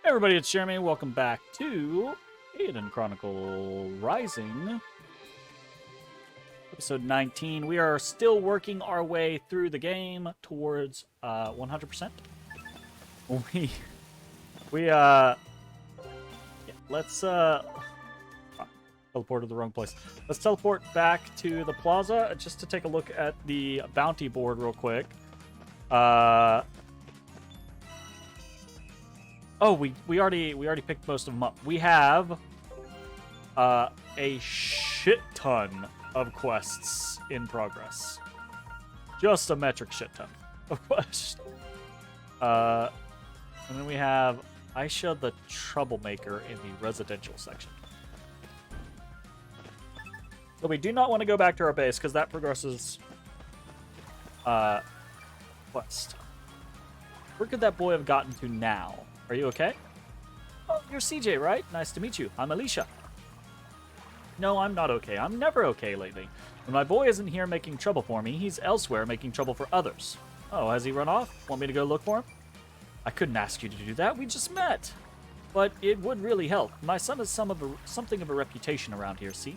Hey everybody, it's Jeremy. Welcome back to Eiyuden Chronicle Rising, episode 19. We are still working our way through the game towards 100%. Yeah, let's teleport to the wrong place. Let's teleport back to the plaza just to take a look at the bounty board real quick. Oh, we already picked most of them up. We have a shit ton of quests in progress. Just a metric shit ton of quests. And then we have Aisha the Troublemaker in the residential section. So we do not want to go back to our base because that progresses quest. Where could that boy have gotten to now? Are you okay? Oh, you're CJ, right? Nice to meet you. I'm Alicia. No, I'm not okay. I'm never okay lately. When my boy isn't here making trouble for me, he's elsewhere making trouble for others. Oh, has he run off? Want me to go look for him? I couldn't ask you to do that. We just met. But it would really help. My son has something of a reputation around here, see?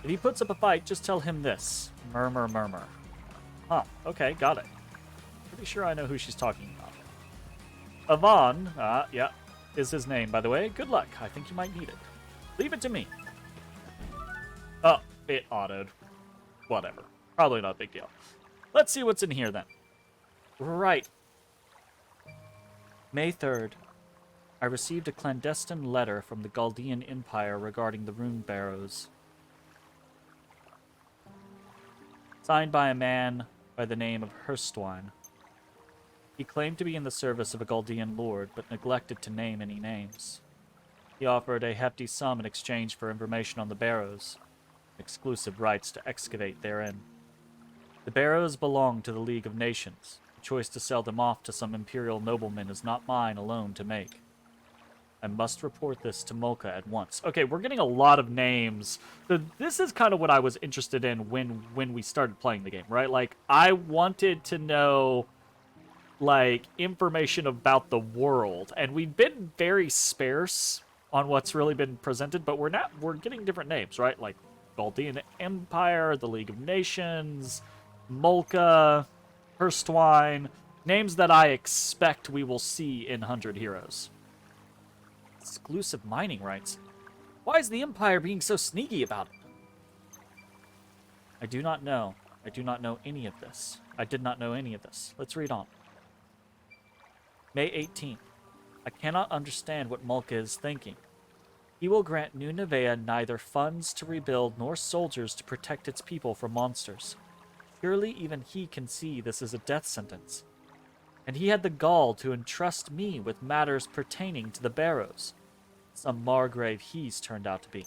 If he puts up a fight, just tell him this. Murmur, murmur. Huh, okay, got it. Pretty sure I know who she's talking about. Avon, yeah, is his name, by the way. Good luck. I think you might need it. Leave it to me. Oh, it autoed. Whatever. Probably not a big deal. Let's see what's in here, then. Right. May 3rd. I received a clandestine letter from the Galdean Empire regarding the rune barrows. Signed by a man by the name of Hurstwine. He claimed to be in the service of a Galdean lord, but neglected to name any names. He offered a hefty sum in exchange for information on the barrows, exclusive rights to excavate therein. The barrows belong to the League of Nations. The choice to sell them off to some imperial nobleman is not mine alone to make. I must report this to Molka at once. Okay, we're getting a lot of names. This is kind of what I was interested in when we started playing the game, right? Like, I wanted to know like information about the world, and we've been very sparse on what's really been presented, but we're getting different names, right? Like Galdean Empire, the League of Nations, Molka, Hurstwine, names that I expect we will see in 100 Heroes. Exclusive mining rights. Why is the Empire being so sneaky about it? I do not know. I do not know any of this. I did not know any of this. Let's read on. May 18th. I cannot understand what Molka is thinking. He will grant New Nevea neither funds to rebuild nor soldiers to protect its people from monsters. Surely even he can see this is a death sentence. And he had the gall to entrust me with matters pertaining to the barrows. Some Margrave he's turned out to be.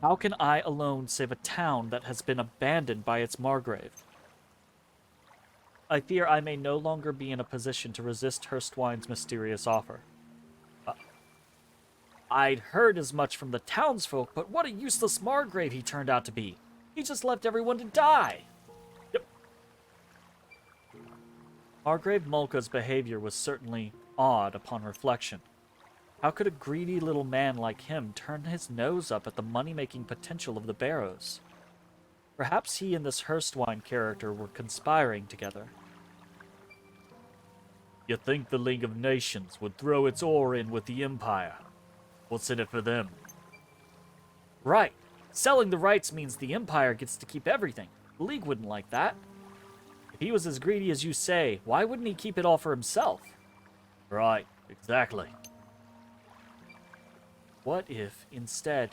How can I alone save a town that has been abandoned by its Margrave? I fear I may no longer be in a position to resist Hurstwine's mysterious offer. I'd heard as much from the townsfolk, but what a useless Margrave he turned out to be. He just left everyone to die. Yep. Margrave Molka's behavior was certainly odd upon reflection. How could a greedy little man like him turn his nose up at the money-making potential of the barrows? Perhaps he and this Hurstwine character were conspiring together. You think the League of Nations would throw its oar in with the Empire? What's in it for them? Right. Selling the rights means the Empire gets to keep everything. The League wouldn't like that. If he was as greedy as you say, why wouldn't he keep it all for himself? Right, exactly. What if, instead,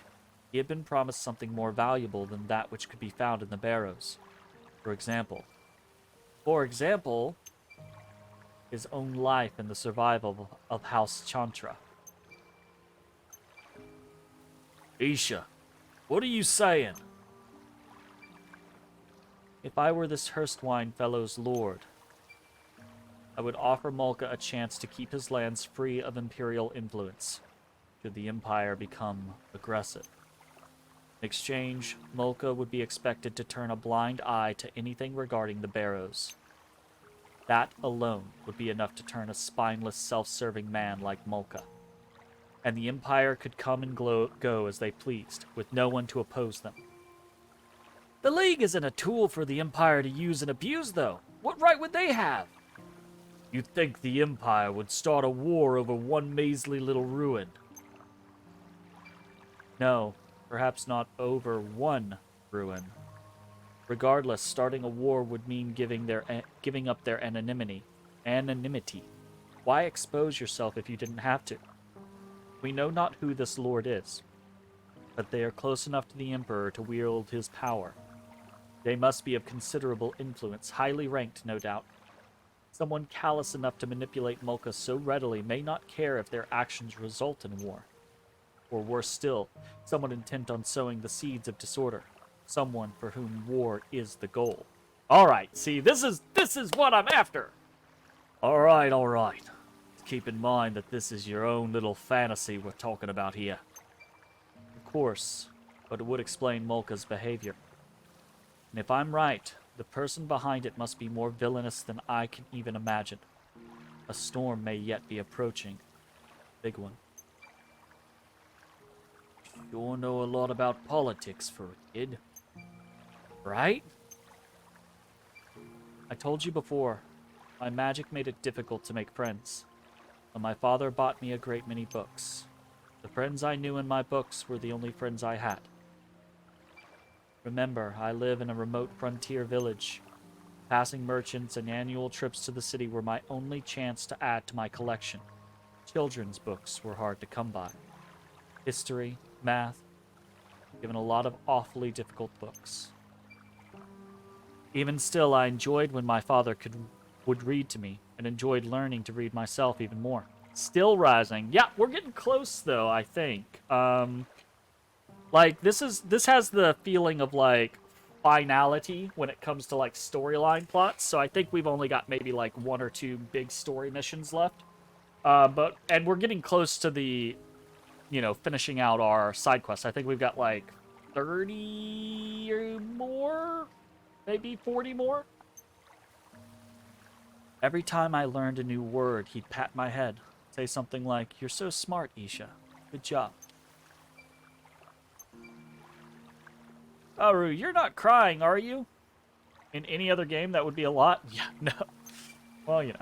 he had been promised something more valuable than that which could be found in the barrows? For example, his own life and the survival of House Chantra. Isha, what are you saying? If I were this Hurstwine fellow's lord, I would offer Molka a chance to keep his lands free of imperial influence, should the Empire become aggressive. In exchange, Molka would be expected to turn a blind eye to anything regarding the barrows. That alone would be enough to turn a spineless, self-serving man like Mulka. And the Empire could come and go as they pleased, with no one to oppose them. The League isn't a tool for the Empire to use and abuse, though. What right would they have? You'd think the Empire would start a war over one measly little ruin. No, perhaps not over one ruin. Regardless, starting a war would mean giving up their anonymity. Why expose yourself if you didn't have to? We know not who this lord is, but they are close enough to the Emperor to wield his power. They must be of considerable influence, highly ranked, no doubt. Someone callous enough to manipulate Mulka so readily may not care if their actions result in war. Or worse still, someone intent on sowing the seeds of disorder. Someone for whom war is the goal. Alright, see, this is what I'm after! Alright. Keep in mind that this is your own little fantasy we're talking about here. Of course, but it would explain Mulka's behavior. And if I'm right, the person behind it must be more villainous than I can even imagine. A storm may yet be approaching. Big one. Sure know a lot about politics for a kid. Right? I told you before, my magic made it difficult to make friends. But my father bought me a great many books. The friends I knew in my books were the only friends I had. Remember, I live in a remote frontier village. Passing merchants and annual trips to the city were my only chance to add to my collection. Children's books were hard to come by. History, math, given a lot of awfully difficult books. Even still, I enjoyed when my father would read to me, and enjoyed learning to read myself even more. Still rising. Yeah, we're getting close though, I think. Like this has the feeling of like finality when it comes to like storyline plots. So I think we've only got maybe like one or two big story missions left. And we're getting close to the, finishing out our side quests. I think we've got like 30 or more, maybe 40 more. Every time I learned a new word, he'd pat my head, say something like, "You're so smart, Isha. Good job." Aru, you're not crying, are you? In any other game, that would be a lot? Yeah, no. Well, Of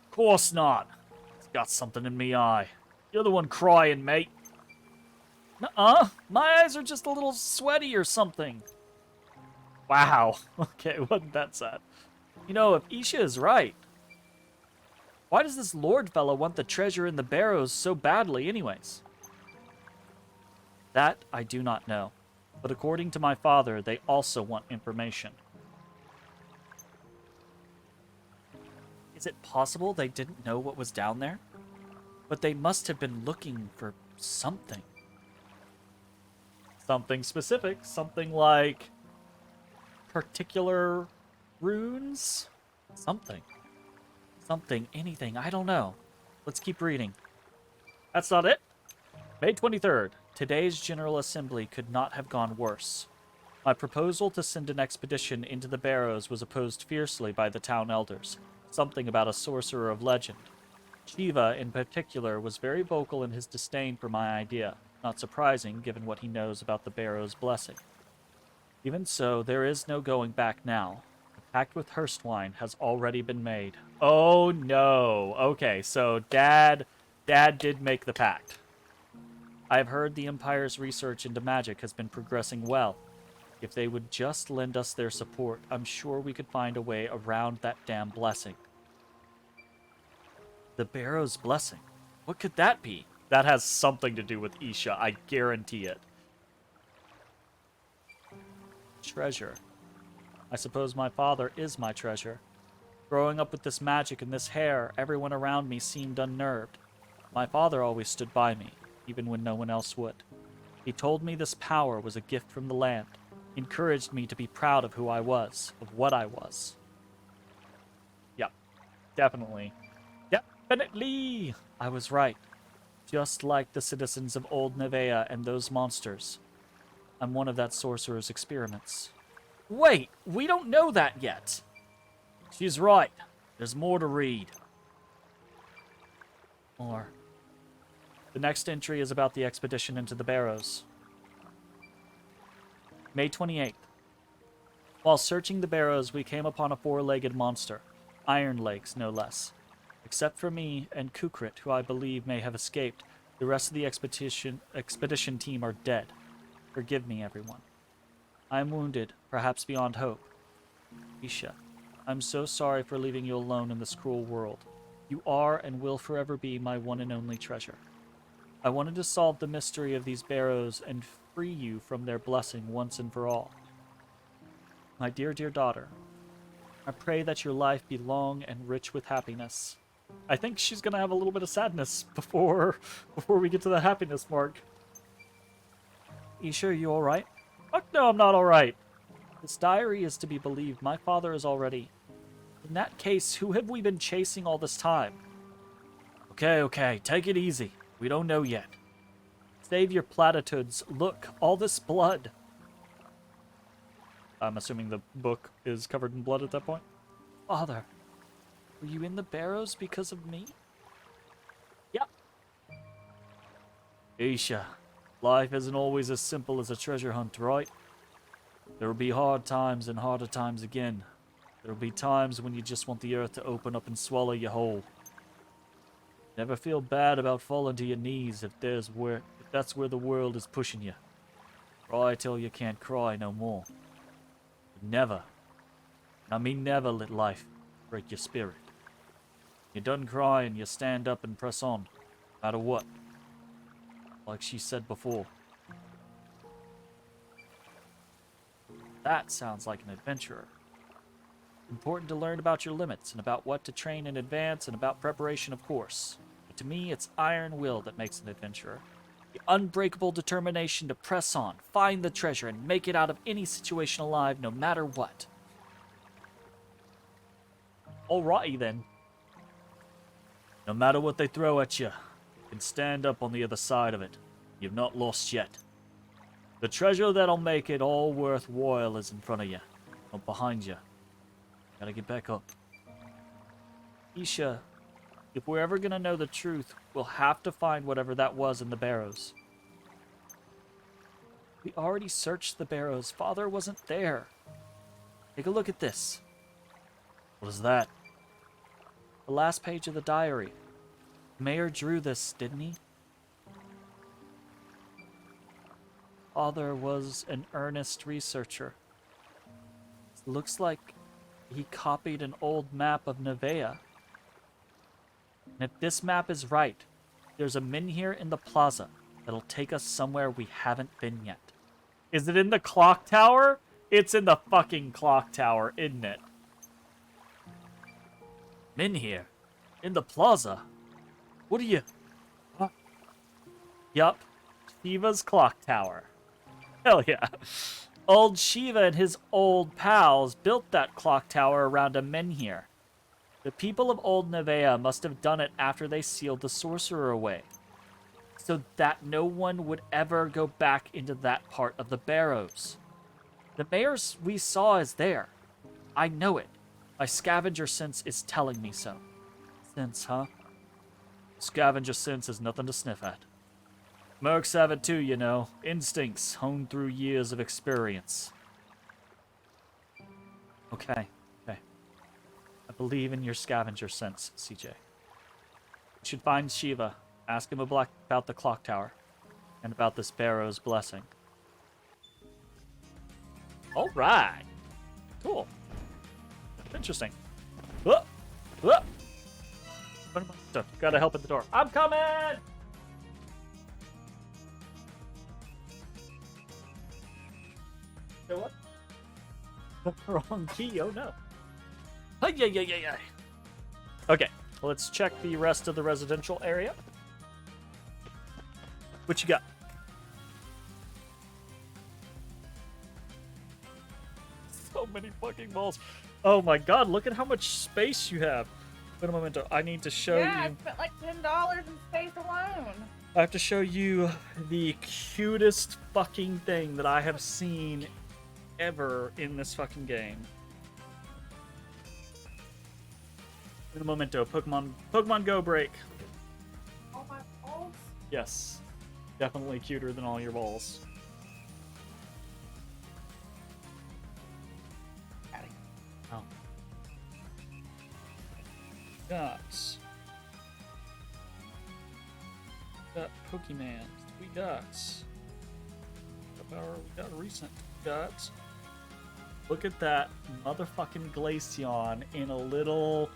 course not. It's got something in me eye. You're the one crying, mate. Nuh-uh. My eyes are just a little sweaty or something. Wow. Okay, wasn't that sad. If Isha is right, why does this lord fellow want the treasure in the barrows so badly anyways? That I do not know. But according to my father, they also want information. Is it possible they didn't know what was down there? But they must have been looking for something. Something specific. Something like particular runes? Something, anything, I don't know. Let's keep reading. That's not it. May 23rd. Today's General Assembly could not have gone worse. My proposal to send an expedition into the Barrows was opposed fiercely by the town elders. Something about a sorcerer of legend. Shiva, in particular, was very vocal in his disdain for my idea. Not surprising, given what he knows about the Barrows' blessing. Even so, there is no going back now. The pact with Hurstwine has already been made. Oh no. Okay, so Dad did make the pact. I have heard the Empire's research into magic has been progressing well. If they would just lend us their support, I'm sure we could find a way around that damn blessing. The Barrow's blessing? What could that be? That has something to do with Isha, I guarantee it. Treasure. I suppose my father is my treasure. Growing up with this magic and this hair, everyone around me seemed unnerved. My father always stood by me, even when no one else would. He told me this power was a gift from the land, encouraged me to be proud of who I was, of what I was. Yep, definitely. Definitely! I was right. Just like the citizens of Old Nevea and those monsters. I'm one of that sorcerer's experiments. Wait, we don't know that yet. She's right. There's more to read. More. The next entry is about the expedition into the Barrows. May 28th. While searching the Barrows, we came upon a four-legged monster. Iron legs, no less. Except for me and Kukrit, who I believe may have escaped, the rest of the expedition team are dead. Forgive me, everyone. I am wounded, perhaps beyond hope. Isha, I'm so sorry for leaving you alone in this cruel world. You are and will forever be my one and only treasure. I wanted to solve the mystery of these Barrows and free you from their blessing once and for all. My dear, dear daughter, I pray that your life be long and rich with happiness. I think she's gonna have a little bit of sadness before we get to the happiness mark. Isha, are you alright? Fuck no, I'm not alright. This diary is to be believed. My father is already... In that case, who have we been chasing all this time? Okay, take it easy. We don't know yet. Save your platitudes. Look, all this blood. I'm assuming the book is covered in blood at that point. Father, were you in the Barrows because of me? Yep. Isha, life isn't always as simple as a treasure hunt, right? There will be hard times and harder times again. There will be times when you just want the earth to open up and swallow you whole. Never feel bad about falling to your knees if that's where the world is pushing you. Cry till you can't cry no more. But never, I mean never, let life break your spirit. You're done crying, you stand up and press on, no matter what. Like she said before. That sounds like an adventurer. Important to learn about your limits and about what to train in advance and about preparation, of course. But to me, it's iron will that makes an adventurer. The unbreakable determination to press on, find the treasure, and make it out of any situation alive, no matter what. Alrighty then. No matter what they throw at you, you can stand up on the other side of it. You've not lost yet. The treasure that'll make it all worthwhile is in front of you, not behind you. Gotta get back up. Isha, if we're ever gonna know the truth, we'll have to find whatever that was in the Barrows. We already searched the Barrows. Father wasn't there. Take a look at this. What is that? The last page of the diary. The mayor drew this, didn't he? Father was an earnest researcher. It looks like he copied an old map of Nevea. And if this map is right, there's a menhir in the plaza that'll take us somewhere we haven't been yet. Is it in the clock tower? It's in the fucking clock tower, isn't it? Menhir? In the plaza? What are you... Huh? Yup. Shiva's clock tower. Hell yeah. Old Shiva and his old pals built that clock tower around a menhir. The people of Old Nevea must have done it after they sealed the sorcerer away, so that no one would ever go back into that part of the Barrows. The mayor we saw is there. I know it. My scavenger sense is telling me so. Sense, huh? Scavenger sense is nothing to sniff at. Mercs have it too, you know. Instincts honed through years of experience. Okay. I believe in your scavenger sense, CJ. You should find Shiva, ask him about the clock tower, and about this Barrow's blessing. Alright. Cool. Interesting. Gotta help at the door. I'm coming! You know what? Wrong key, oh no. Yeah. Okay, let's check the rest of the residential area. What you got? So many fucking walls. Oh my god, look at how much space you have. Wait a moment, I need to show you. Yeah, I spent like $10 in space alone. I have to show you the cutest fucking thing that I have seen ever in this fucking game. In a memento, Pokemon Go break. All my balls. Yes. Definitely cuter than all your balls. Oh. Got Pokemans. We got Power. We got recent. Got. Look at that motherfucking Glaceon in a little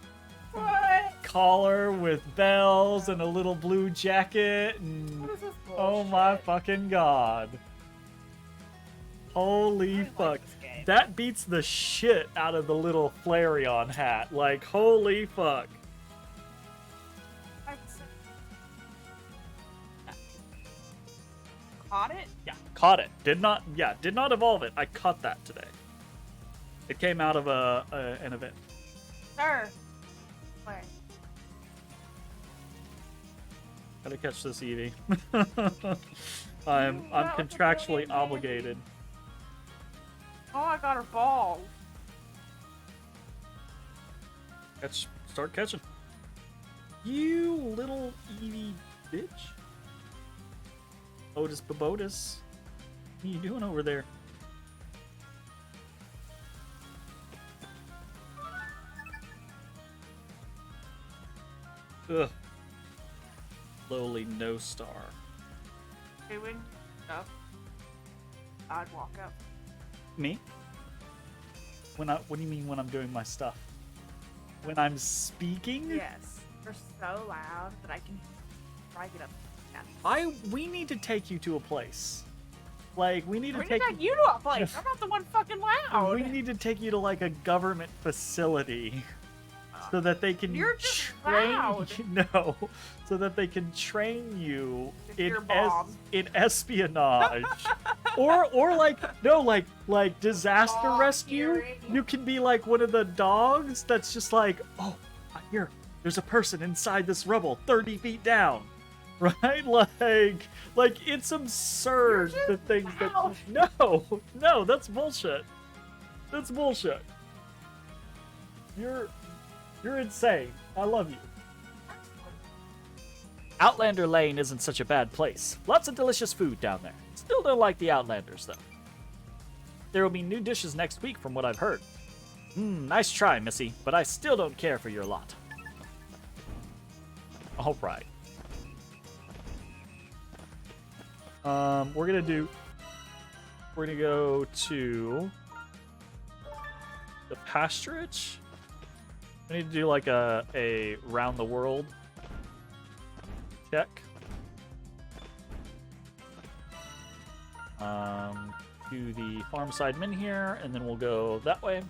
What? collar with bells and a little blue jacket. And, What is this oh my bullshit? fucking god. Holy I fuck. like this game. That beats the shit out of the little Flareon hat. Like, holy fuck. Caught it? Yeah, caught it. Did not evolve it. I caught that today. It came out of an event. Sir. Where? Gotta catch this Eevee. I'm That was a contractually brilliant obligated. Oh, I got her balls. Start catching. You little Eevee bitch. Otis Babotis. What are you doing over there? Ugh. Lowly no star. Doing stuff. I'd walk up. Me? What do you mean when I'm doing my stuff? When I'm speaking? Yes. You're so loud that I can drag it up. We need to take you to a place. Like, we need to We take need to take you to a place. I'm not the one fucking loud. we need to take you to like a government facility so that they can You're just train loud. no, so that they can train you With in your bomb. in espionage. or like disaster Bomb rescue. hearing. You can be like one of the dogs that's just like, oh, there's a person inside this rubble 30 feet down. Right? Like it's absurd You're the things loud. that no, that's bullshit. That's bullshit. You're insane. I love you. Outlander Lane isn't such a bad place. Lots of delicious food down there. Still don't like the Outlanders though. There will be new dishes next week from what I've heard. Nice try, Missy, but I still don't care for your lot. All right. We're gonna go to the pasturage. We need to do like a round the world check. Do the farm side min here, and then we'll go that way.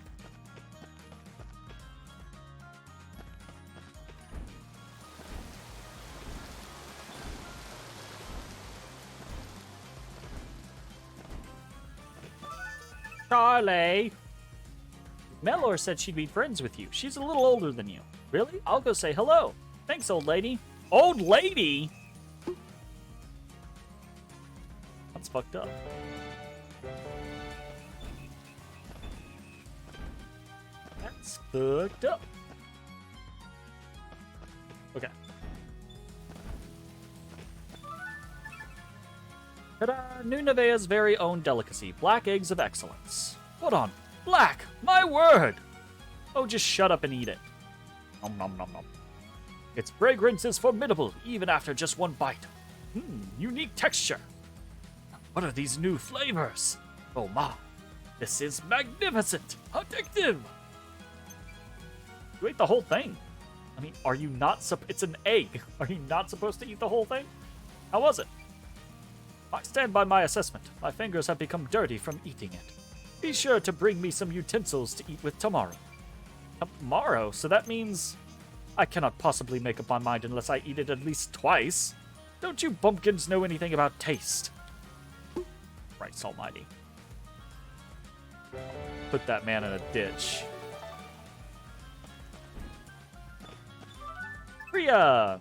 Charlie! Melor said she'd be friends with you. She's a little older than you. Really? I'll go say hello. Thanks, old lady. Old lady? That's fucked up. That's fucked up. Okay. Ta-da! New Nevaeh's very own delicacy, black eggs of excellence. Hold on. Black! My word! Oh, just shut up and eat it. Nom nom nom nom. Its fragrance is formidable, even after just one bite. Unique texture. What are these new flavors? Oh my, this is magnificent! Addictive! You ate the whole thing. I mean, are you not it's an egg. Are you not supposed to eat the whole thing? How was it? I stand by my assessment. My fingers have become dirty from eating it. Be sure to bring me some utensils to eat with tomorrow. Tomorrow? So that means I cannot possibly make up my mind unless I eat it at least twice. Don't you bumpkins know anything about taste? Christ almighty. Put that man in a ditch. Priya!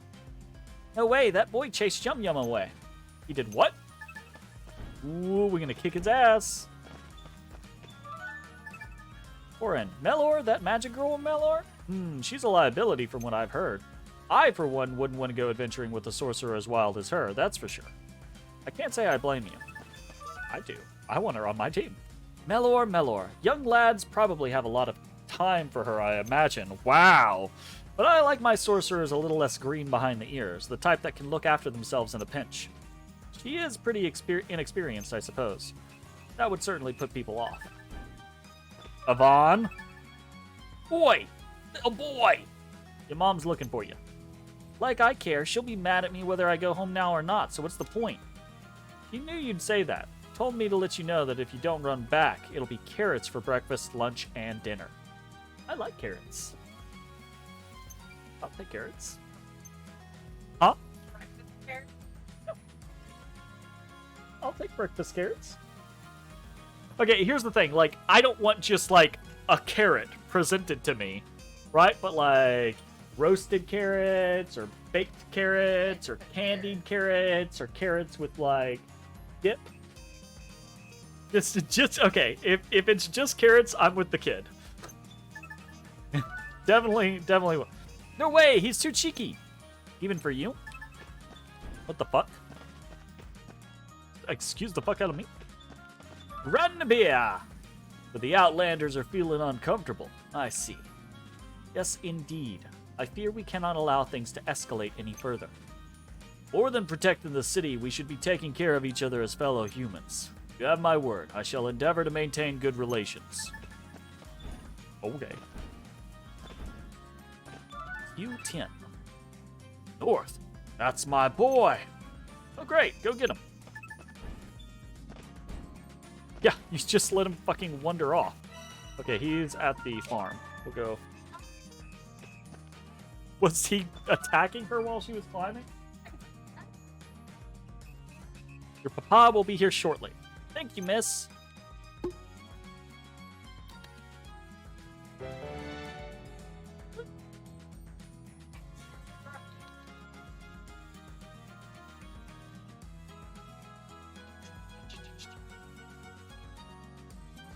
No way, that boy chased Yum Yum away. He did what? Ooh, we're gonna kick his ass. Orin, Melor, that magic girl Melor? She's a liability from what I've heard. I, for one, wouldn't want to go adventuring with a sorcerer as wild as her, that's for sure. I can't say I blame you. I do. I want her on my team. Melor, Melor. Young lads probably have a lot of time for her, I imagine. Wow. But I like my sorcerers a little less green behind the ears, the type that can look after themselves in a pinch. She is pretty inexperienced, I suppose. That would certainly put people off. Avon? Boy! Little boy! Your mom's looking for you. Like I care, she'll be mad at me whether I go home now or not, so what's the point? She knew you'd say that. Told me to let you know that if you don't run back, it'll be carrots for breakfast, lunch, and dinner. I like carrots. I'll take carrots. Huh? I'll take breakfast carrots. Okay, here's the thing. Like, I don't want just, like, a carrot presented to me, right? But, like, roasted carrots, or baked carrots, or candied carrots, or carrots with, like, dip. Just okay. If it's just carrots, I'm with the kid. definitely. No way, he's too cheeky. Even for you? What the fuck? Excuse the fuck out of me. Run the beer! But the Outlanders are feeling uncomfortable. I see. Yes, indeed. I fear we cannot allow things to escalate any further. More than protecting the city, we should be taking care of each other as fellow humans. You have my word. I shall endeavor to maintain good relations. Okay. U10. North. That's my boy. Oh, great. Go get him. Yeah, you just let him fucking wander off. Okay, he's at the farm. We'll go. Was he attacking her while she was climbing? Your papa will be here shortly. Thank you, miss.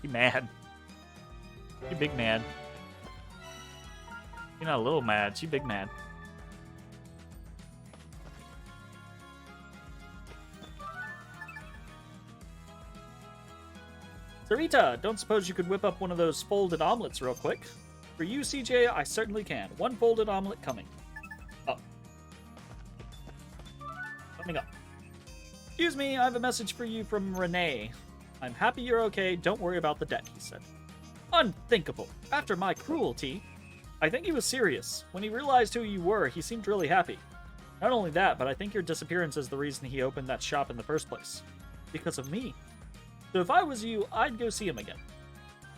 You mad? You big mad. You're not a little mad. She big mad. Sarita, don't suppose you could whip up one of those folded omelets real quick? For you, CJ, I certainly can. One folded omelet coming. Up. Coming up. Excuse me, I have a message for you from Renee. I'm happy you're okay. Don't worry about the debt, he said. Unthinkable. After my cruelty. I think he was serious. When he realized who you were, he seemed really happy. Not only that, but I think your disappearance is the reason he opened that shop in the first place. Because of me. So if I was you, I'd go see him again.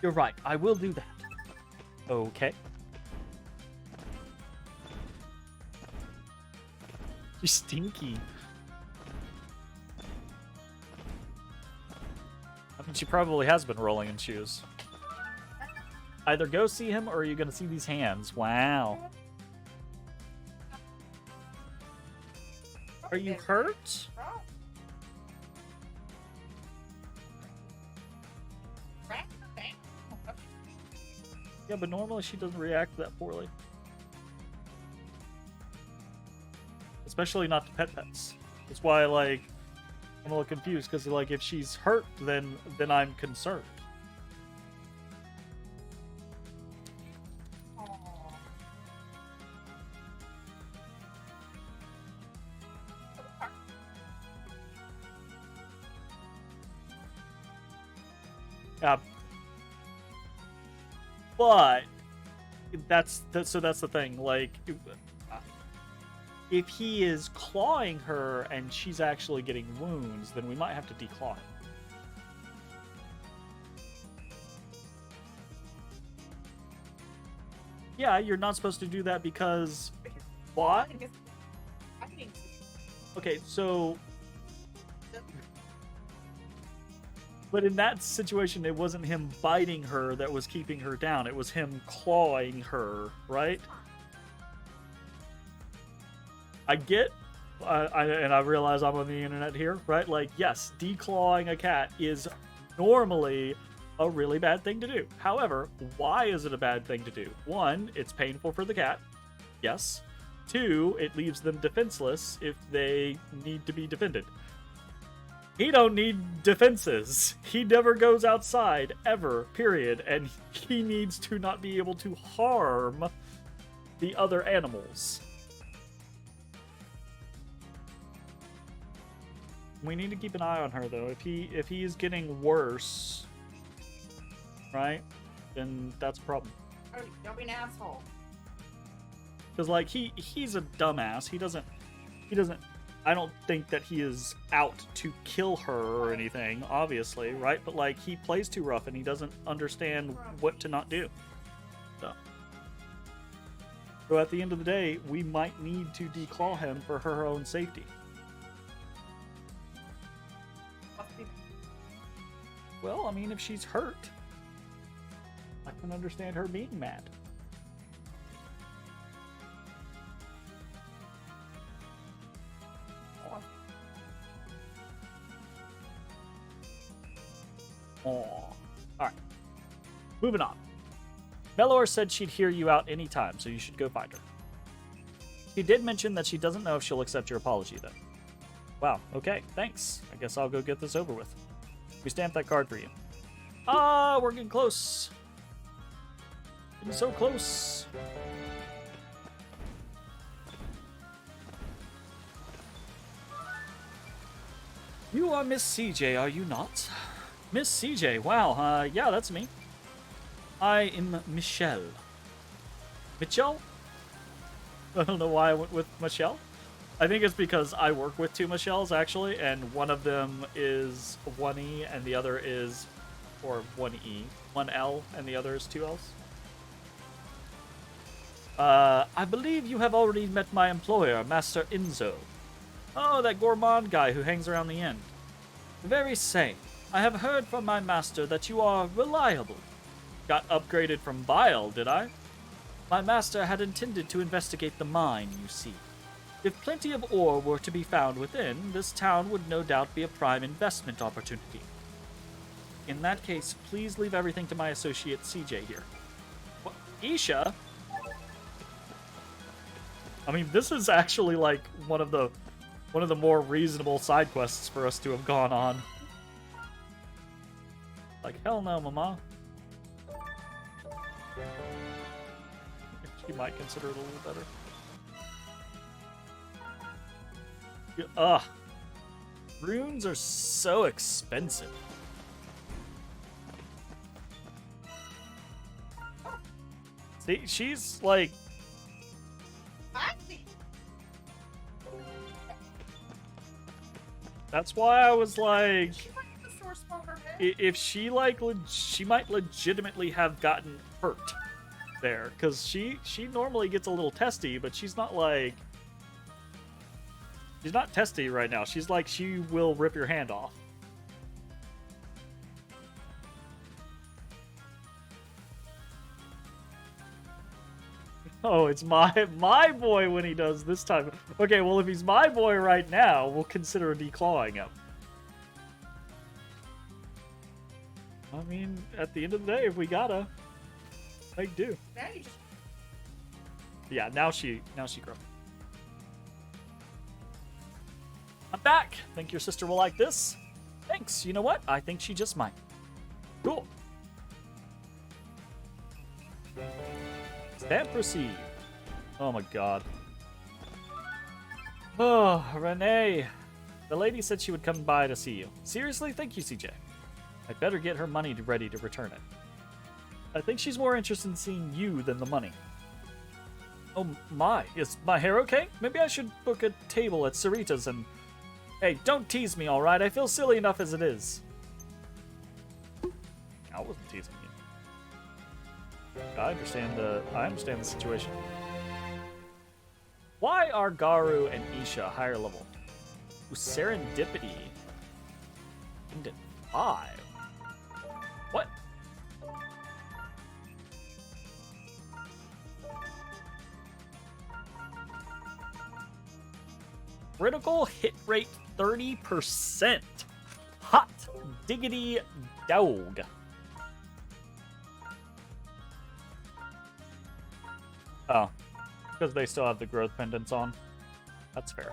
You're right, I will do that. Okay. You're stinky. I mean, she probably has been rolling in shoes. Either go see him, or are you going to see these hands? Wow. Are you hurt? Yeah, but normally she doesn't react that poorly. Especially not to pets. That's why, like, I'm a little confused, because, like, if she's hurt, then I'm concerned. Yeah. But that's the thing. Like, if he is clawing her and she's actually getting wounds, then we might have to declaw him. Yeah, you're not supposed to do that because what? Okay, so. But in that situation, it wasn't him biting her that was keeping her down. It was him clawing her, right? I get, and I realize I'm on the internet here, right? Like, yes, declawing a cat is normally a really bad thing to do. However, why is it a bad thing to do? One, it's painful for the cat. Yes. Two, it leaves them defenseless if they need to be defended. He don't need defenses. He never goes outside, ever, period. And he needs to not be able to harm the other animals. We need to keep an eye on her, though. If he is getting worse, right, then that's a problem. Don't be an asshole. Because, like, he's a dumbass. He doesn't, I don't think that he is out to kill her or anything, obviously, right? But, like, he plays too rough and he doesn't understand what to not do. So at the end of the day, we might need to declaw him for her own safety. Well, I mean, if she's hurt, I can understand her being mad. Alright. Moving on. Melor said she'd hear you out anytime, so you should go find her. She did mention that she doesn't know if she'll accept your apology, though. Wow, okay, thanks. I guess I'll go get this over with. We stamped that card for you. Ah, we're getting close. Getting so close. You are Miss CJ, are you not? Miss CJ, wow, yeah, that's me. I am Michelle. Michelle? I don't know why I went with Michelle. I think it's because I work with two Michelles, actually, and one of them is 1E and the other is, or 1E, 1L and the other is 2 Ls. I believe you have already met my employer, Master Enzo. Oh, that gourmand guy who hangs around the inn. The very same. I have heard from my master that you are reliable. Got upgraded from Bile, did I? My master had intended to investigate the mine, you see. If plenty of ore were to be found within, this town would no doubt be a prime investment opportunity. In that case, please leave everything to my associate CJ here. What? Isha? I mean, this is actually like one of the more reasonable side quests for us to have gone on. Like, hell no, mama. She might consider it a little better. Ugh. Runes are so expensive. See, she's like... That's why I was like... If she like... She might legitimately have gotten hurt there. Because she normally gets a little testy, but she's not like... She's not testy right now. She's like, she will rip your hand off. Oh, it's my boy when he does this time. Okay, well, if he's my boy right now, we'll consider declawing him. I mean, at the end of the day, if we gotta, make do. Yeah, now she grew. I'm back. Think your sister will like this? Thanks. You know what? I think she just might. Cool. Stamp received. Oh my god. Oh, Renee. The lady said she would come by to see you. Seriously? Thank you, CJ. I'd better get her money ready to return it. I think she's more interested in seeing you than the money. Oh my. Is my hair okay? Maybe I should book a table at Sarita's and... Hey, don't tease me, alright? I feel silly enough as it is. I wasn't teasing you. I understand the situation. Why are Garu and Isha higher level? Ooh, serendipity. Ended 5. What? Critical hit rate 30%. Hot diggity dog. Oh, because they still have the growth pendants on. That's fair.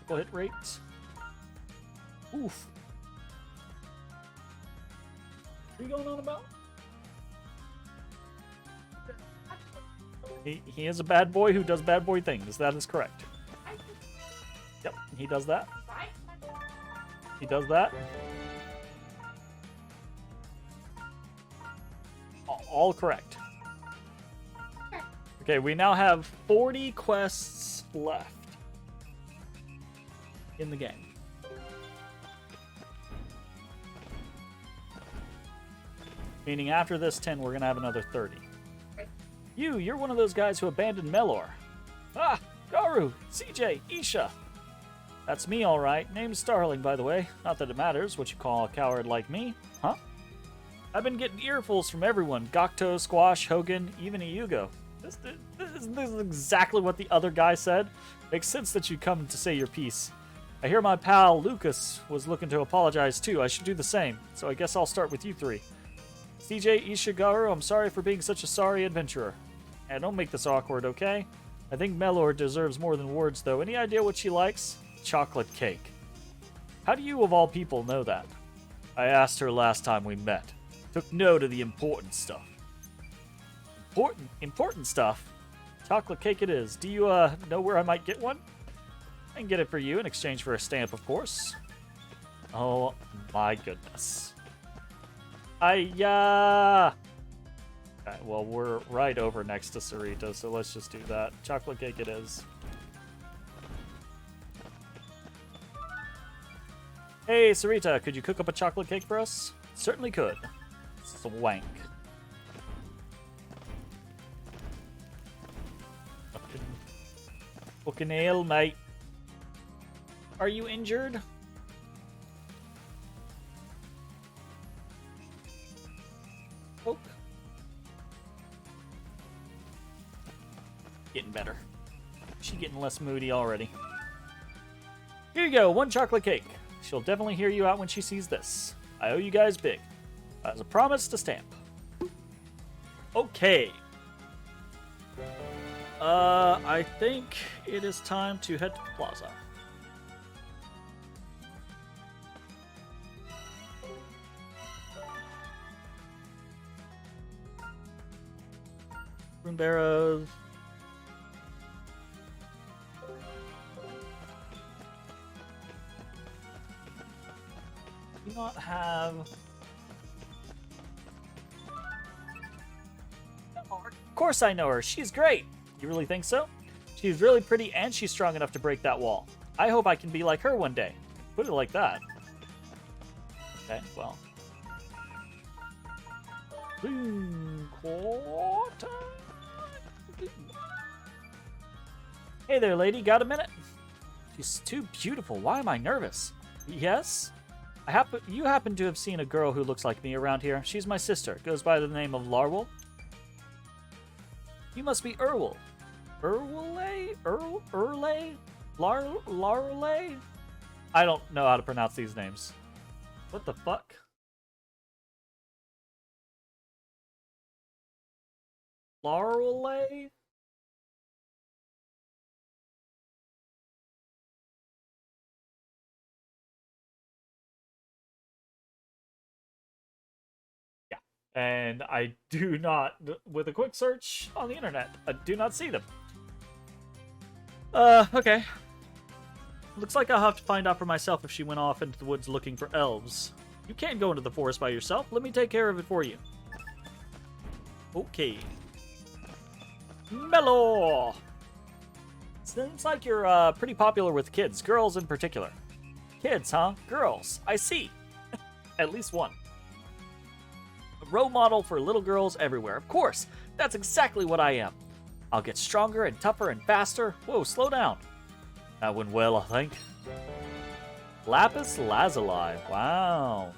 Critical hit rates. Oof. What are you going on about? He is a bad boy who does bad boy things. That is correct. Yep, he does that. He does that. All correct. Okay, we now have 40 quests left in the game. Meaning after this 10, we're going to have another 30. You're one of those guys who abandoned Melor. Ah, Garu, CJ, Isha. That's me, all right. Name's Starling, by the way. Not that it matters what you call a coward like me, huh? I've been getting earfuls from everyone. Gokto, Squash, Hogan, even Iugo. This is exactly what the other guy said. Makes sense that you come to say your piece. I hear my pal Lucas was looking to apologize too. I should do the same. So I guess I'll start with you three. CJ, Isha, Garu, I'm sorry for being such a sorry adventurer. And don't make this awkward, okay? I think Melor deserves more than words, though. Any idea what she likes? Chocolate cake. How do you, of all people, know that? I asked her last time we met. Took note of the important stuff. Important stuff? Chocolate cake it is. Do you, know where I might get one? I can get it for you in exchange for a stamp, of course. Oh, my goodness. Hiya! Okay, well, we're right over next to Sarita, so let's just do that. Chocolate cake it is. Hey, Sarita, could you cook up a chocolate cake for us? Certainly could. Swank. Fucking hell, mate. Are you injured? Oh. Getting better. She's getting less moody already. Here you go, one chocolate cake. She'll definitely hear you out when she sees this. I owe you guys big. As a promise to stamp. Okay. I think it is time to head to the plaza. Rune barrows. Do not have. Oh, of course I know her. She's great. You really think so? She's really pretty and she's strong enough to break that wall. I hope I can be like her one day. Put it like that. Okay, well. Hey there, lady. Got a minute? She's too beautiful. Why am I nervous? Yes? You happen to have seen a girl who looks like me around here. She's my sister. Goes by the name of Larwell. You must be Erwell. Erwelle? Larle? I don't know how to pronounce these names. What the fuck? Larle? Yeah. And I do not, with a quick search on the internet, I do not see them. Okay. Looks like I'll have to find out for myself if she went off into the woods looking for elves. You can't go into the forest by yourself. Let me take care of it for you. Okay. Melor! Seems like you're, pretty popular with kids, girls in particular. Kids, huh? Girls. I see. At least one. A role model for little girls everywhere. Of course. That's exactly what I am. I'll get stronger and tougher and faster. Whoa, slow down. That went well, I think. Lapis Lazuli. Wow.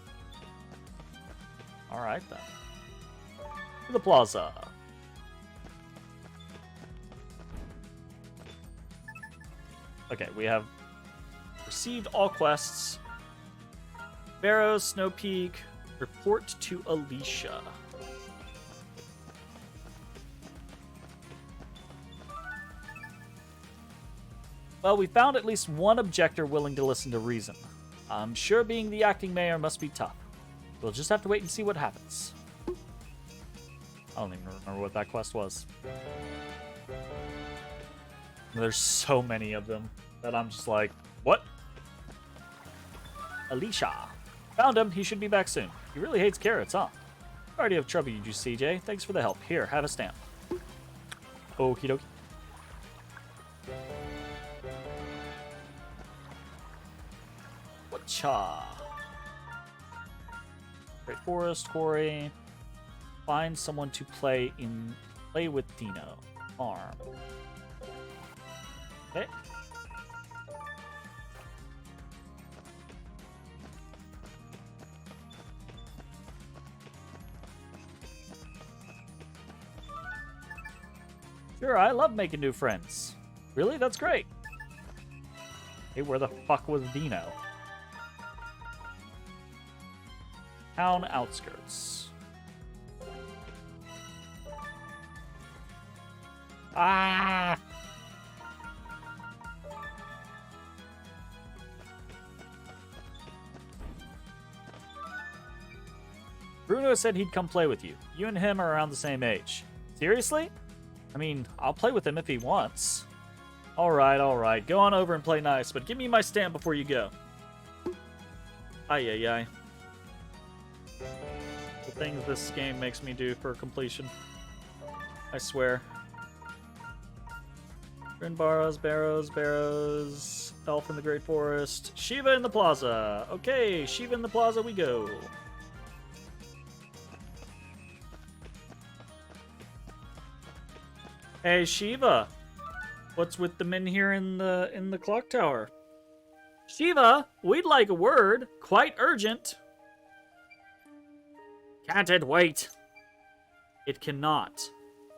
Alright then. To the plaza. Okay, we have received all quests. Barrows, Snow Peak, report to Alicia. Well, we found at least one objector willing to listen to reason. I'm sure being the acting mayor must be tough. We'll just have to wait and see what happens. I don't even remember what that quest was. There's so many of them that I'm just like, what? Alicia. Found him. He should be back soon. He really hates carrots, huh? Already have trouble you, CJ. Thanks for the help. Here, have a stamp. Okie dokie. Whatcha? Great Forest, Quarry. Find someone to play with Dino. Farm. Okay. Sure, I love making new friends. Really? That's great. Hey, where the fuck was Dino? Town outskirts. Ah! Bruno said he'd come play with you. You and him are around the same age. Seriously? I mean, I'll play with him if he wants. Alright. Go on over and play nice, but give me my stamp before you go. Ay. The things this game makes me do for completion. I swear. Rin Barrows, Elf in the Great Forest, Shiva in the Plaza. Okay, Shiva in the Plaza we go. Hey Shiva, what's with the men here in the clock tower? Shiva, we'd like a word, quite urgent. Can't it wait? It cannot.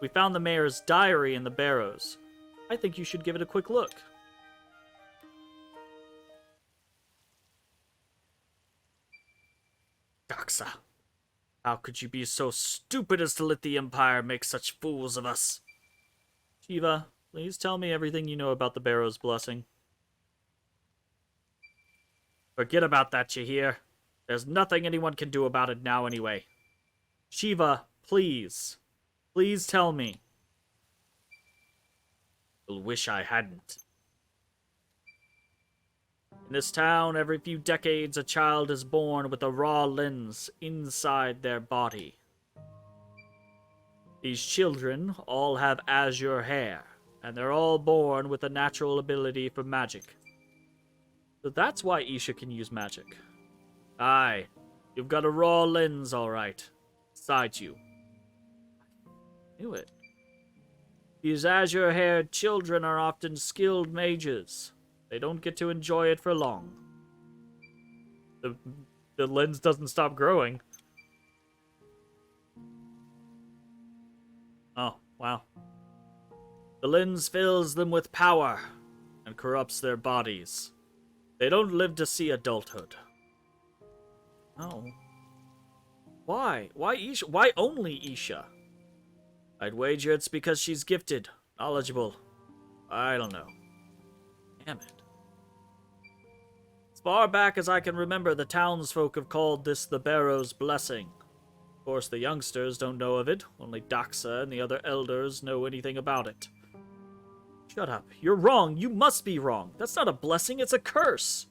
We found the mayor's diary in the barrows. I think you should give it a quick look. Doxa, how could you be so stupid as to let the Empire make such fools of us? Shiva, please tell me everything you know about the Barrow's blessing. Forget about that, you hear? There's nothing anyone can do about it now anyway. Shiva, please. Please tell me. You'll wish I hadn't. In this town, every few decades, a child is born with a raw lens inside their body. These children all have azure hair, and they're all born with a natural ability for magic. So that's why Isha can use magic. Aye, you've got a raw lens, all right. Inside you. I knew it. These azure-haired children are often skilled mages. They don't get to enjoy it for long. The lens doesn't stop growing. Oh, wow. The lens fills them with power and corrupts their bodies. They don't live to see adulthood. Oh. Why? Why Isha? Why only Isha? I'd wager it's because she's gifted, knowledgeable. I don't know. Damn it. As far back as I can remember, the townsfolk have called this the Barrow's Blessing. Of course, the youngsters don't know of it. Only Doxa and the other elders know anything about it. Shut up. You're wrong. You must be wrong. That's not a blessing, it's a curse.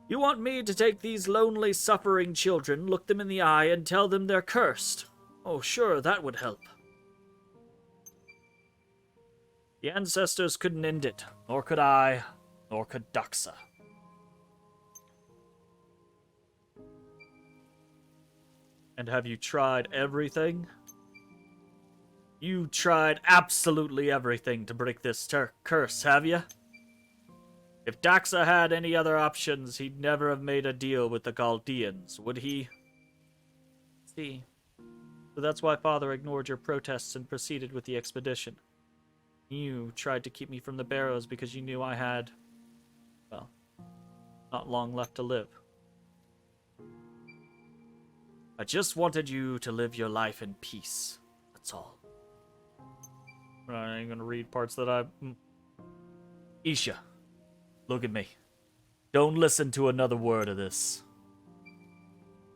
You want me to take these lonely, suffering children, look them in the eye, and tell them they're cursed? Oh, sure, that would help. The ancestors couldn't end it, nor could I, nor could Doxa. And have you tried everything? You tried absolutely everything to break this curse, have you? If Doxa had any other options, he'd never have made a deal with the Chaldeans, would he? See. So that's why Father ignored your protests and proceeded with the expedition. You tried to keep me from the Barrows because you knew I had, well, Not long left to live. I just wanted you to live your life in peace. That's all. I ain't gonna read parts that I... Isha, look at me. Don't listen to another word of this.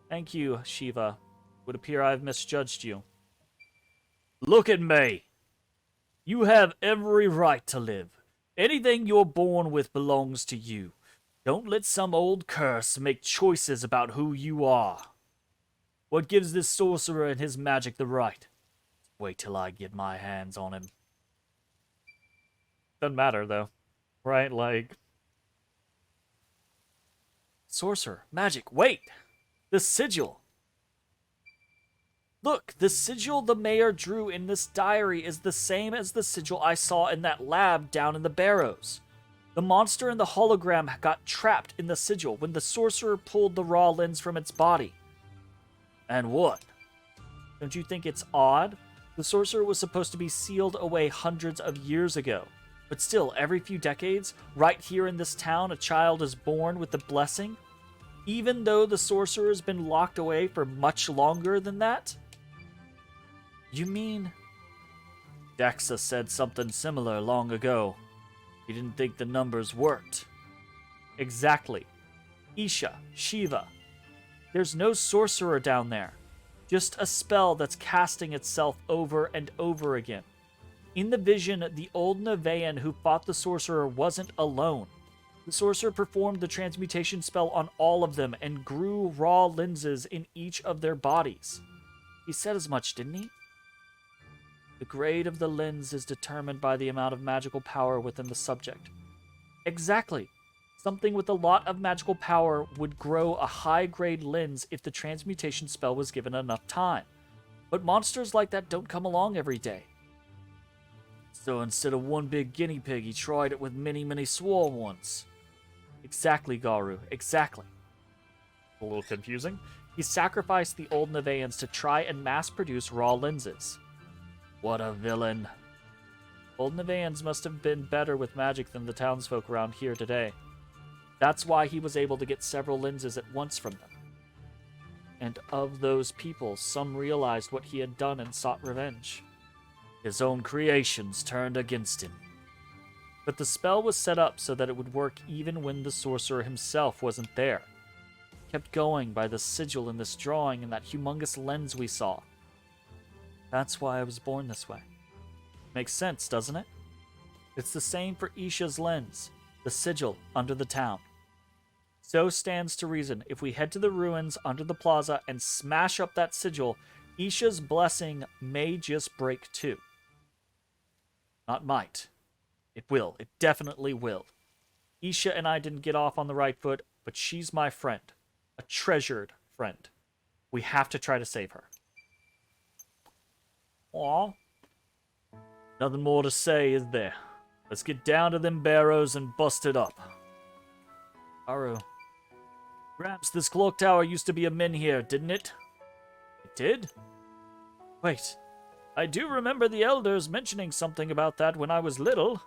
Thank you, Shiva. It would appear I've misjudged you. Look at me. You have every right to live. Anything you're born with belongs to you. Don't let some old curse make choices about who you are. What gives this sorcerer and his magic the right? Wait till I get my hands on him. Doesn't matter, though. Right? Like... Sorcerer. Magic. Wait! The sigil! Look, the sigil the mayor drew in this diary is the same as the sigil I saw in that lab down in the barrows. The monster in the hologram got trapped in the sigil when the sorcerer pulled the raw lens from its body. And what? Don't you think it's odd? The sorcerer was supposed to be sealed away hundreds of years ago. But still, every few decades, right here in this town, a child is born with the blessing. Even though the sorcerer has been locked away for much longer than that? You mean... Daxa said something similar long ago. He didn't think the numbers worked. Exactly. Isha, Shiva. There's no sorcerer down there. Just a spell that's casting itself over and over again. In the vision, the old Nevaean who fought the sorcerer wasn't alone. The sorcerer performed the transmutation spell on all of them and grew raw lenses in each of their bodies. He said as much, didn't he? The grade of the lens is determined by the amount of magical power within the subject. Exactly. Something with a lot of magical power would grow a high-grade lens if the transmutation spell was given enough time. But monsters like that don't come along every day. So instead of one big guinea pig, he tried it with many swarm ones. Exactly, Garu, exactly. A little confusing. He sacrificed the old Nevaeans to try and mass-produce raw lenses. What a villain. Old Nevaeans must have been better with magic than the townsfolk around here today. That's why he was able to get several lenses at once from them. And of those people, some realized what he had done and sought revenge. His own creations turned against him. But the spell was set up so that it would work even when the sorcerer himself wasn't there. Kept going by the sigil in this drawing and that humongous lens we saw. That's why I was born this way. Makes sense, doesn't it? It's the same for Isha's lens, the sigil under the town. So stands to reason, if we head to the ruins under the plaza and smash up that sigil, Isha's blessing may just break too. Not might. It will. It definitely will. Isha and I didn't get off on the right foot, but she's my friend. A treasured friend. We have to try to save her. Aw. Nothing more to say, is there? Let's get down to them barrows and bust it up. Aru. Gramps, this clock tower used to be a menhir, didn't it? It did? Wait. I do remember the elders mentioning something about that when I was little.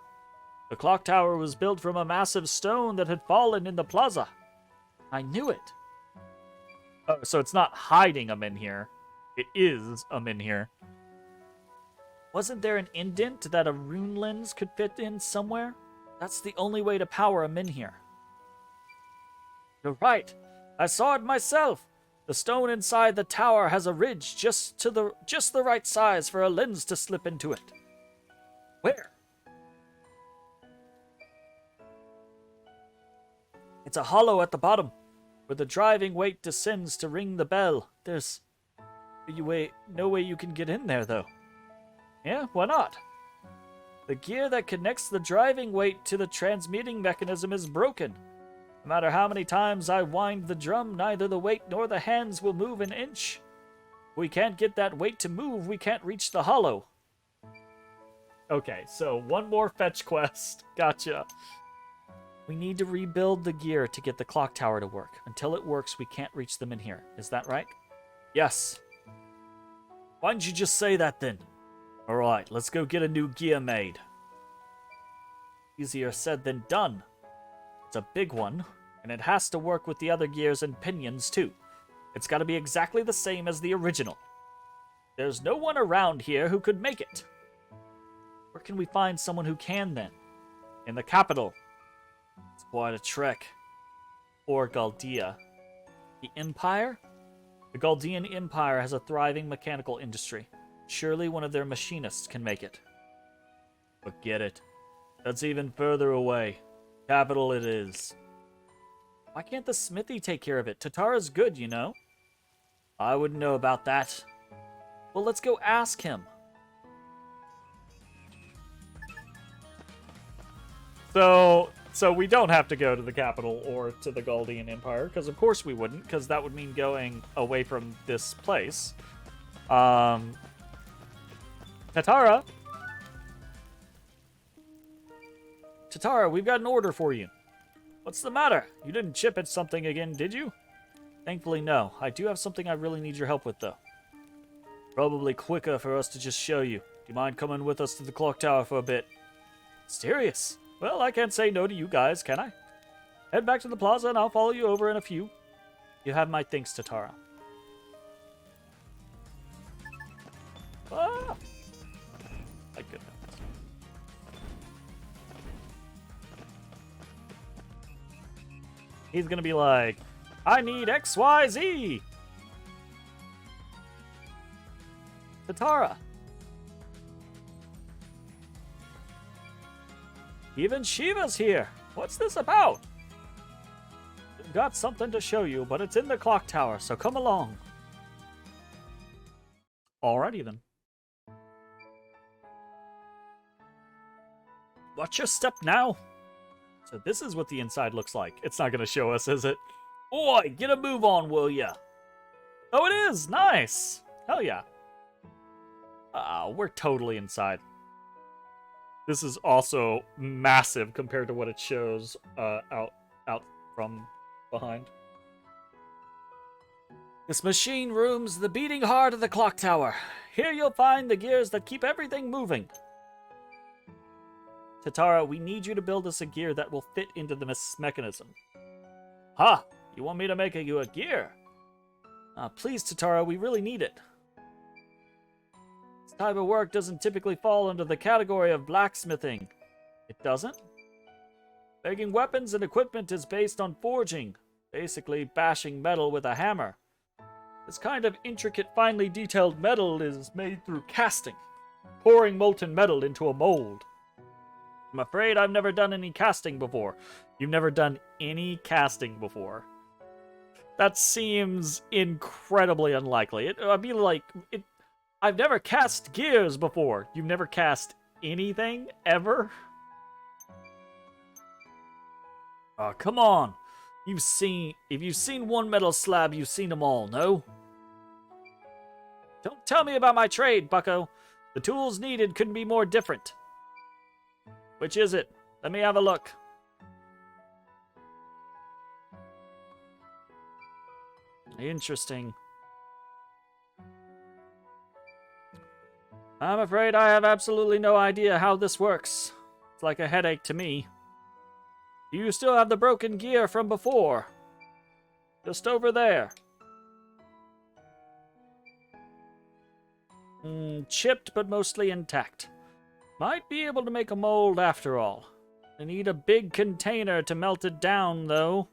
The clock tower was built from a massive stone that had fallen in the plaza. I knew it. Oh, so it's not hiding a menhir. It is a menhir. Wasn't there an indent that a rune lens could fit in somewhere? That's the only way to power a menhir. You're right. I saw it myself. The stone inside the tower has a ridge just the right size for a lens to slip into it. Where? It's a hollow at the bottom, where the driving weight descends to ring the bell. There's no way you can get in there, though. Yeah, why not? The gear that connects the driving weight to the transmitting mechanism is broken. No matter how many times I wind the drum, neither the weight nor the hands will move an inch. If we can't get that weight to move, we can't reach the hollow. Okay, so one more fetch quest. Gotcha. We need to rebuild the gear to get the clock tower to work. Until it works, we can't reach them in here. Is that right? Yes. Why didn't you just say that then? Alright, let's go get a new gear made. Easier said than done. It's a big one. And it has to work with the other gears and pinions, too. It's got to be exactly the same as the original. There's no one around here who could make it. Where can we find someone who can, then? In the capital. It's quite a trek. Or Galdea. The Empire? The Galdean Empire has a thriving mechanical industry. Surely one of their machinists can make it. Forget it. That's even further away. Capital it is. Why can't the smithy take care of it? Tatara's good, you know. I wouldn't know about that. Well, let's go ask him. So we don't have to go to the capital or to the Galdean Empire, because of course we wouldn't, because that would mean going away from this place. Tatara, we've got an order for you. What's the matter? You didn't chip at something again, did you? Thankfully, no. I do have something I really need your help with, though. Probably quicker for us to just show you. Do you mind coming with us to the clock tower for a bit? Mysterious. Well, I can't say no to you guys, can I? Head back to the plaza and I'll follow you over in a few. You have my thanks, Tatara. Ah! My goodness. He's gonna be like, I need XYZ! Tatara. Even Shiva's here. What's this about? We've got something to show you, but it's in the clock tower, so come along. Alrighty then. Watch your step now. So this is what the inside looks like. It's not going to show us, is it? Boy, get a move on, will ya? Oh, it is! Nice! Hell yeah. We're totally inside. This is also massive compared to what it shows out from behind. This machine room's the beating heart of the clock tower. Here you'll find the gears that keep everything moving. Tatara, we need you to build us a gear that will fit into the mechanism. Ha! You want me to make you a gear? Please, Tatara, we really need it. This type of work doesn't typically fall under the category of blacksmithing. It doesn't? Making weapons and equipment is based on forging, basically bashing metal with a hammer. This kind of intricate, finely detailed metal is made through casting, pouring molten metal into a mold. I'm afraid I've never done any casting before. You've never done any casting before? That seems incredibly unlikely. I've never cast gears before. You've never cast anything, ever? Oh, come on. If you've seen one metal slab, you've seen them all, no? Don't tell me about my trade, bucko. The tools needed couldn't be more different. Which is it? Let me have a look. Interesting. I'm afraid I have absolutely no idea how this works. It's like a headache to me. Do you still have the broken gear from before? Just over there. Chipped but mostly intact. Might be able to make a mold after all. I need a big container to melt it down, though.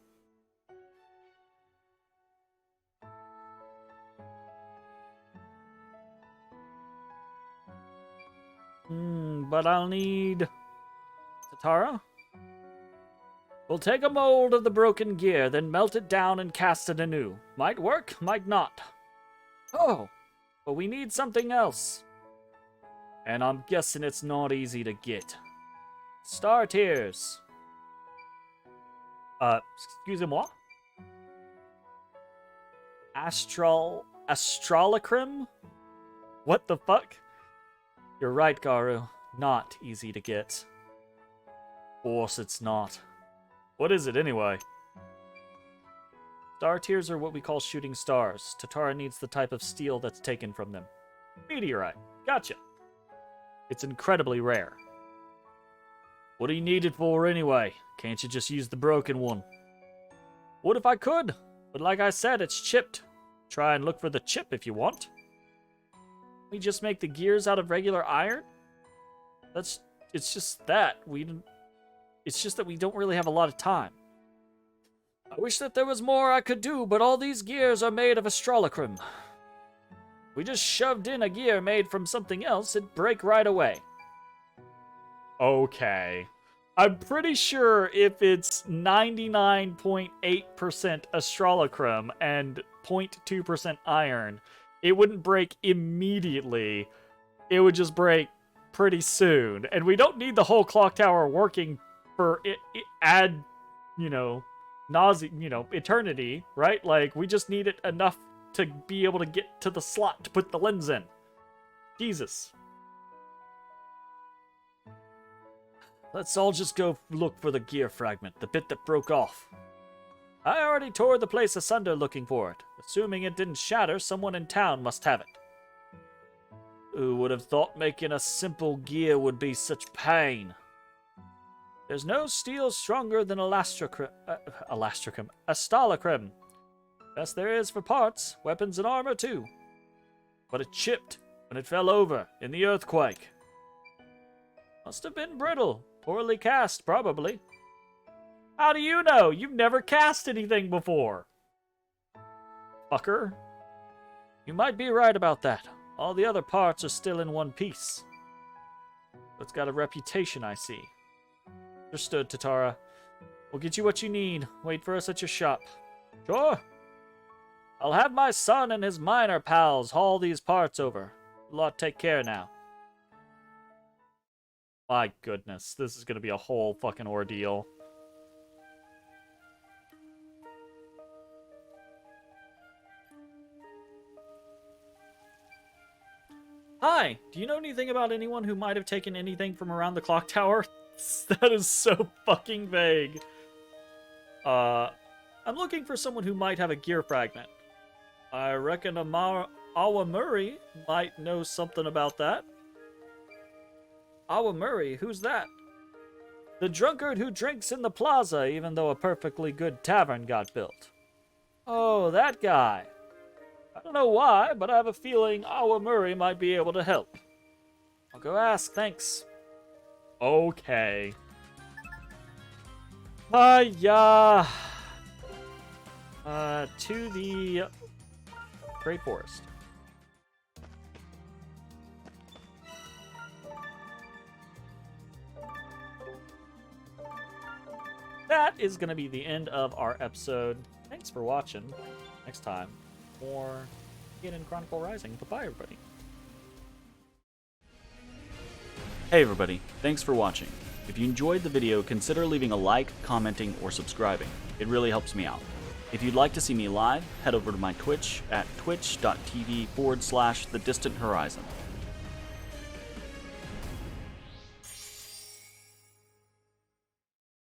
But I'll need... Tatara? We'll take a mold of the broken gear, then melt it down and cast it anew. Might work, might not. Oh, but we need something else. And I'm guessing it's not easy to get. Star tears. Excusez-moi? Astrolacrim? What the fuck? You're right, Garu. Not easy to get. Of course it's not. What is it anyway? Star tears are what we call shooting stars. Tatara needs the type of steel that's taken from them. Meteorite. Gotcha. It's incredibly rare. What do you need it for anyway? Can't you just use the broken one? Would if I could, but like I said, it's chipped. Try and look for the chip if you want. We just make the gears out of regular iron? It's just that. It's just that we don't really have a lot of time. I wish that there was more I could do, but all these gears are made of astrolacrum. If we just shoved in a gear made from something else, it'd break right away. Okay. I'm pretty sure if it's 99.8% astrolacrum and 0.2% iron, it wouldn't break immediately. It would just break pretty soon. And we don't need the whole clock tower working for eternity, right? Like, we just need it enough to be able to get to the slot to put the lens in. Jesus. Let's all just go look for the gear fragment, the bit that broke off. I already tore the place asunder looking for it. Assuming it didn't shatter, someone in town must have it. Who would have thought making a simple gear would be such pain? There's no steel stronger than astrolacrum. Best there is for parts, weapons and armor too. But it chipped when it fell over in the earthquake. Must have been brittle. Poorly cast, probably. How do you know? You've never cast anything before. Fucker. You might be right about that. All the other parts are still in one piece. It's got a reputation, I see. Understood, Tatara. We'll get you what you need. Wait for us at your shop. Sure. I'll have my son and his miner pals haul these parts over. Lot, take care now. My goodness, this is gonna be a whole fucking ordeal. Hi, do you know anything about anyone who might have taken anything from around the clock tower? That is so fucking vague. I'm looking for someone who might have a gear fragment. I reckon Awamuri might know something about that. Awamuri, who's that? The drunkard who drinks in the plaza even though a perfectly good tavern got built. Oh, that guy. I don't know why, but I have a feeling Awamuri might be able to help. I'll go ask, thanks. Okay. Yeah. To the Great Forest. That is going to be the end of our episode. Thanks for watching. Next time, more Eiyuden Chronicle Rising. Bye-bye, everybody. Hey, everybody. Thanks for watching. If you enjoyed the video, consider leaving a like, commenting, or subscribing. It really helps me out. If you'd like to see me live, head over to my Twitch at twitch.tv/thedistanthorizon.